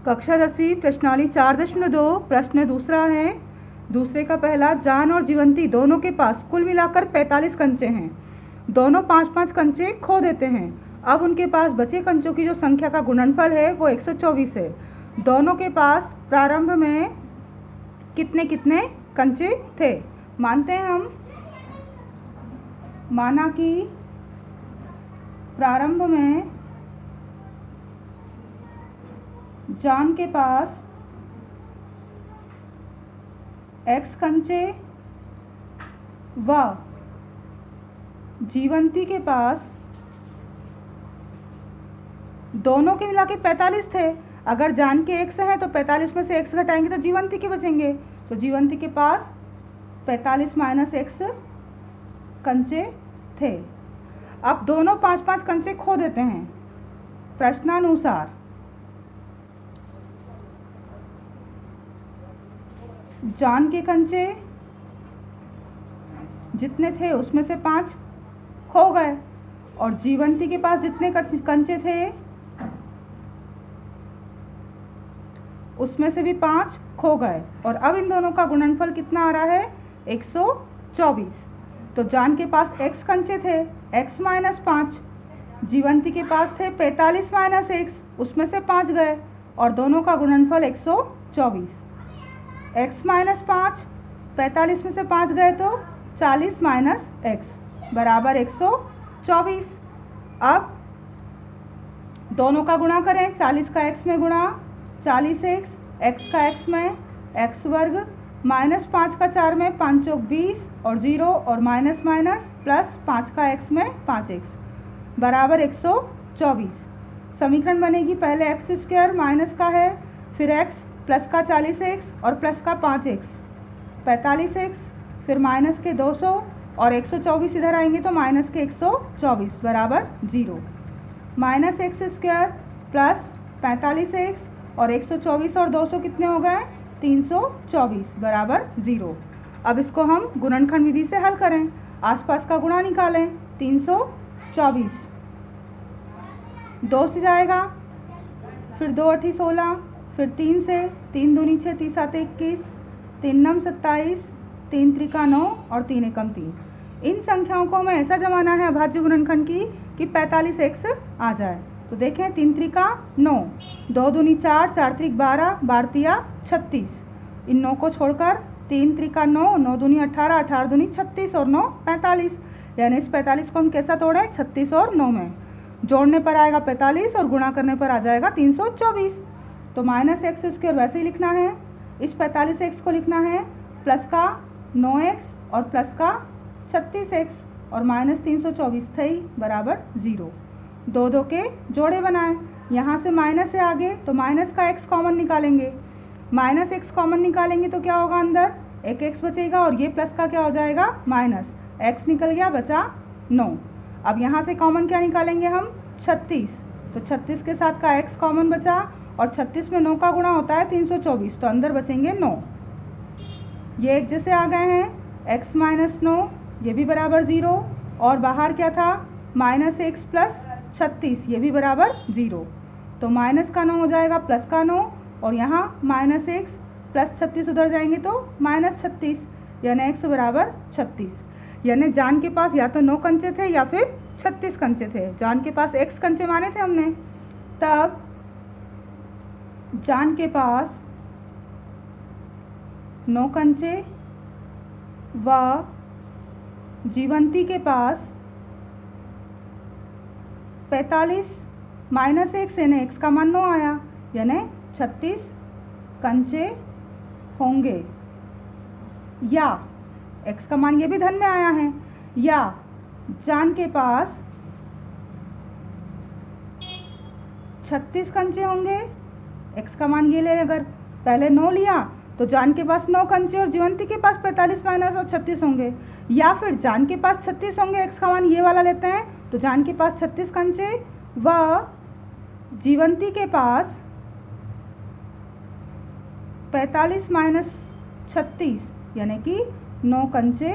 कक्षा 10वीं प्रश्नावली 4.2 प्रश्न दूसरा है। दूसरे का पहला, जान और जीवंती दोनों के पास कुल मिलाकर 45 कंचे हैं। दोनों 5-5 कंचे खो देते हैं। अब उनके पास बचे कंचों की जो संख्या का गुणनफल है वो 124 है। दोनों के पास प्रारंभ में कितने कितने कंचे थे। मानते हैं हम, माना कि प्रारंभ में जान के पास x कंचे व जीवंती के पास दोनों के मिला के 45 थे। अगर जान के x है तो 45 में से x घटाएंगे तो जीवंती के बचेंगे। तो जीवंती के पास 45 माइनस x कंचे थे। अब दोनों 5-5 कंचे खो देते हैं। प्रश्नानुसार जान के कंचे जितने थे उसमें से 5 खो गए और जीवंती के पास जितने कंचे थे उसमें से भी 5 खो गए। और अब इन दोनों का गुणनफल कितना आ रहा है, 124। तो जान के पास x कंचे थे, x माइनस 5, जीवंती के पास थे 45 माइनस x, उसमें से 5 गए और दोनों का गुणनफल 124। x माइनस 5, 45 में से 5 गए तो 40 माइनस x बराबर 124। अब दोनों का गुणा करें, 40 का x में गुणा 40x, x का x में x वर्ग माइनस 5 का 4 में 5 चौक 20 और 0 और माइनस माइनस प्लस 5 का x में 5x बराबर 124। समीकरण बनेगी, पहले x स्क्वायर माइनस का है, फिर x प्लस का 40x और प्लस का 5x 45x, फिर माइनस के 200 और 124 इधर आएंगे तो माइनस के 124 बराबर 0। Minus x square plus 45x और 124 और 200 कितने हो गए, 324 बराबर 0। अब इसको हम गुणनखंड विधि से हल करें, आसपास का गुणा निकालें। 324 2 से जाएगा, फिर 2 8 16, फिर 3 से, 3 दूनी 6, 3 7 21, 3 9 27, 3 त्रिका 9 और 3 एकम 3। इन संख्याओं को हमें ऐसा जमाना है अभाज्य गुणनखंड की कि 45x आ जाए। तो देखें, 3 त्रिका 9, 2 दूनी 4, 4 त्रिक 12, 12 तिया 36। इन 9 को छोड़कर 3 त्रिका 9, 9 दूनी 18, 18 दूनी 36 और 9 45। यानी इस 45 को हम कैसा तोड़े, 36 और 9 में। जोड़ने पर आएगा 45 और गुणा करने पर आ जाएगा 324। तो माइनस एक्स स्क्वायर वैसे ही लिखना है, इस 45x को लिखना है प्लस का 9x और प्लस का 36x और माइनस 324 थे बराबर 0। 2 2 के जोड़े बनाए, यहाँ से माइनस से आगे तो माइनस का x कॉमन निकालेंगे। माइनस x कॉमन निकालेंगे तो क्या होगा, अंदर एक x बचेगा और ये प्लस का क्या हो जाएगा, माइनस x निकल गया, बचा 9। अब यहाँ से कॉमन क्या निकालेंगे हम, 36। तो 36 के साथ का x कॉमन बचा और 36 में 9 का गुणा होता है 324, तो अंदर बचेंगे 9। ये एक जैसे आ गए हैं, x माइनस 9 ये भी बराबर 0 और बाहर क्या था, माइनस एक्स प्लस 36 ये भी बराबर 0। तो माइनस का 9 हो जाएगा प्लस का 9 और यहाँ माइनस एक्स प्लस 36 उधर जाएंगे तो माइनस 36 यानी x बराबर 36। यानी जान के पास या तो 9 कंचे थे या फिर 36 कंचे थे। जान के पास x कंचे माने थे हमने, तब जान के पास 9 कंचे व जीवंती के पास 45 माइनस एक्स यानी x का मान 9 आया, यानी 36 कंचे होंगे। या x का मान ये भी धन में आया है, या जान के पास 36 कंचे होंगे। x का मान ये ले, अगर पहले 9 लिया तो जान के पास 9 कंचे और जीवंती के पास 45 माइनस और 36 होंगे। या फिर जान के पास 36 होंगे, x का मान ये वाला लेते हैं तो जान के पास 36 कंचे व जीवंती के पास 45 माइनस 36 यानी कि 9 कंचे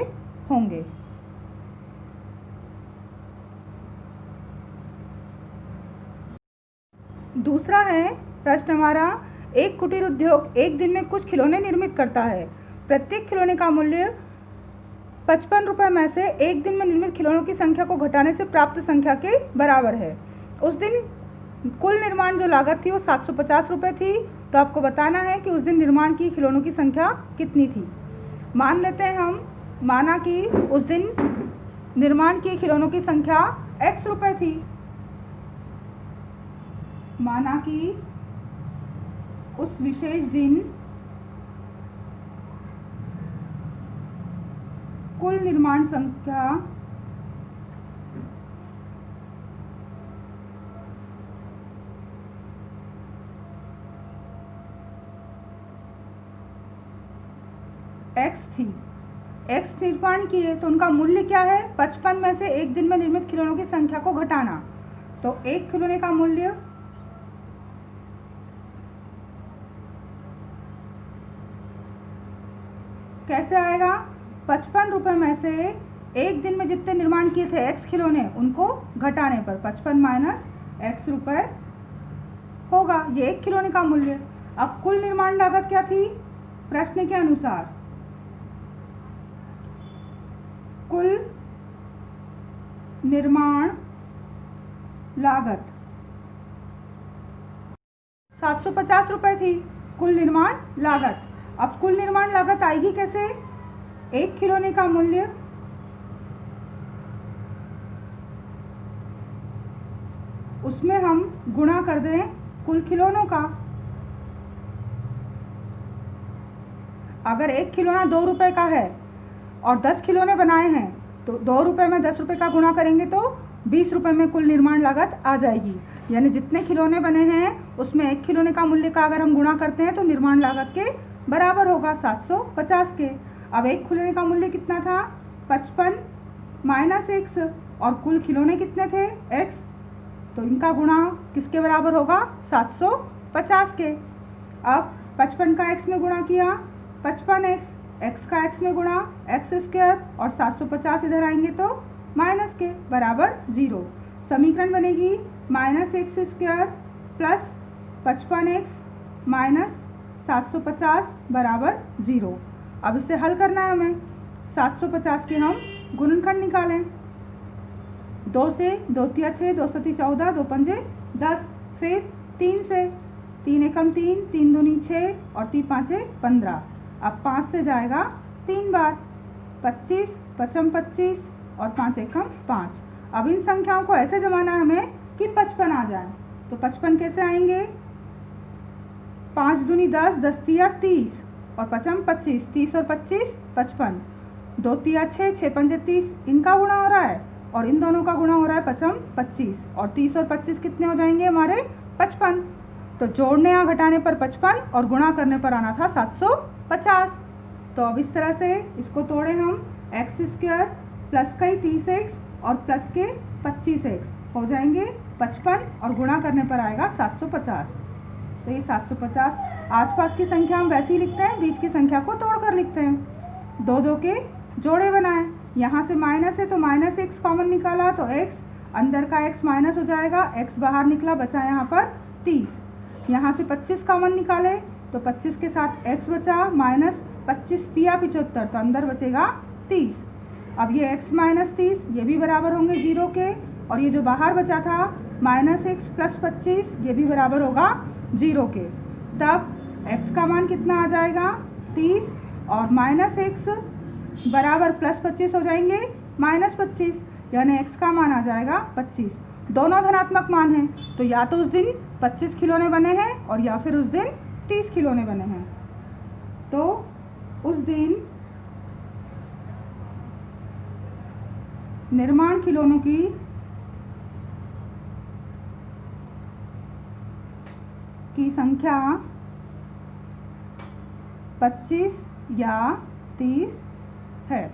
होंगे। दूसरा है प्रश्न हमारा, एक कुटीर उद्योग एक दिन में कुछ खिलौने निर्मित करता है। प्रत्येक खिलौने का मूल्य 55 रुपये में से एक दिन में निर्मित खिलौनों की संख्या को घटाने से प्राप्त संख्या के बराबर है। उस दिन कुल निर्माण जो लागत थी वो 750 रुपये थी। तो आपको बताना है कि उस दिन निर्माण की खिलौनों की संख्या कितनी थी। मान लेते हैं हम, माना कि उस दिन निर्माण की खिलौनों की संख्या x रुपये थी। माना कि उस विशेष दिन कुल निर्माण संख्या x थी। x निर्माण किए तो उनका मूल्य क्या है? 55 में से एक दिन में निर्मित खिलौनों की संख्या को घटाना। तो एक खिलौने का मूल्य कैसे आएगा? 55 रुपये में से एक दिन में जितने निर्माण किए थे x खिलौने उनको घटाने पर 55 माइनस x रुपये होगा। ये एक खिलौने का मूल्य। अब कुल निर्माण लागत क्या थी? प्रश्न के अनुसार कुल निर्माण लागत 750 रुपये थी। कुल निर्माण लागत। अब कुल निर्माण लागत आएगी कैसे? एक खिलौने का मूल्य उसमें हम गुणा कर दें कुल खिलौनों का। अगर एक खिलौना 2 रुपए का है और 10 खिलौने बनाए हैं तो 2 रुपए में 10 रुपए का गुणा करेंगे तो 20 रुपए में कुल निर्माण लागत आ जाएगी। यानी जितने खिलौने बने हैं उसमें एक खिलौने का मूल्य का अगर हम गुणा करते हैं तो निर्माण लागत के बराबर होगा 750 के। अब एक खिलौने का मूल्य कितना था? 55 माइनस x और कुल खिलौने कितने थे? x। तो इनका गुणा किसके बराबर होगा? 750 के। अब 55 का x में गुणा किया 55x, x का x में गुणा x स्क्वायर और 750 इधर आएंगे तो माइनस के बराबर 0। समीकरण बनेगी minus x square plus 55x minus 750 बराबर 0। अब इसे हल करना है हमें। 750 के हम गुणनखंड निकालें। 2 से 2 तिया 6, 2 सती 14, 2 पंजे 10, फिर 3 से 3 एकम 3, 3 दूनी 6 और 3 पाँचे 15। अब 5 से जाएगा 3 बार 25, 55 25 और 5 एकम 5। अब इन संख्याओं को ऐसे जमाना है हमें कि 55 आ जाए। तो 55 कैसे आएंगे? 5 दूनी 10, 10 तिया 30 और 55 25, 30 और 25 55, 2 तिया 6, 6 पंजे 30, इनका गुणा हो रहा है और इन दोनों का गुणा हो रहा है 55 25 और 30 और 25 कितने हो जाएंगे हमारे? 55। तो जोड़ने या घटाने पर 55 और गुणा करने पर आना था 750। तो अब इस तरह से इसको तोड़े हम, एक्स स्क्वायर प्लस का ही 30x और प्लस के 25x हो जाएंगे 55 और गुणा करने पर आएगा 750। तो ये 750। आसपास की संख्या हम वैसे ही लिखते हैं, बीच की संख्या को तोड़कर लिखते हैं। 2 2 के जोड़े बनाए। यहाँ से माइनस है तो माइनस x कॉमन निकाला तो x, अंदर का x माइनस हो जाएगा, x बाहर निकला, बचा यहाँ पर 30। यहाँ से 25 कॉमन निकाले तो 25 के साथ x बचा, माइनस 25 तिया 75 तो अंदर बचेगा 30। अब ये x माइनस 30 ये भी बराबर होंगे 0 के, और ये जो बाहर बचा था माइनस x प्लस 25 ये भी बराबर होगा 0 के। तब x का मान कितना आ जाएगा? 30 और माइनस x बराबर प्लस 25 हो जाएंगे माइनस 25, यानी x का मान आ जाएगा 25। दोनों धनात्मक मान हैं तो या तो उस दिन 25 खिलौने बने हैं और या फिर उस दिन 30 खिलौने बने हैं। तो उस दिन निर्माण खिलौनों की संख्या 25 या 30 है।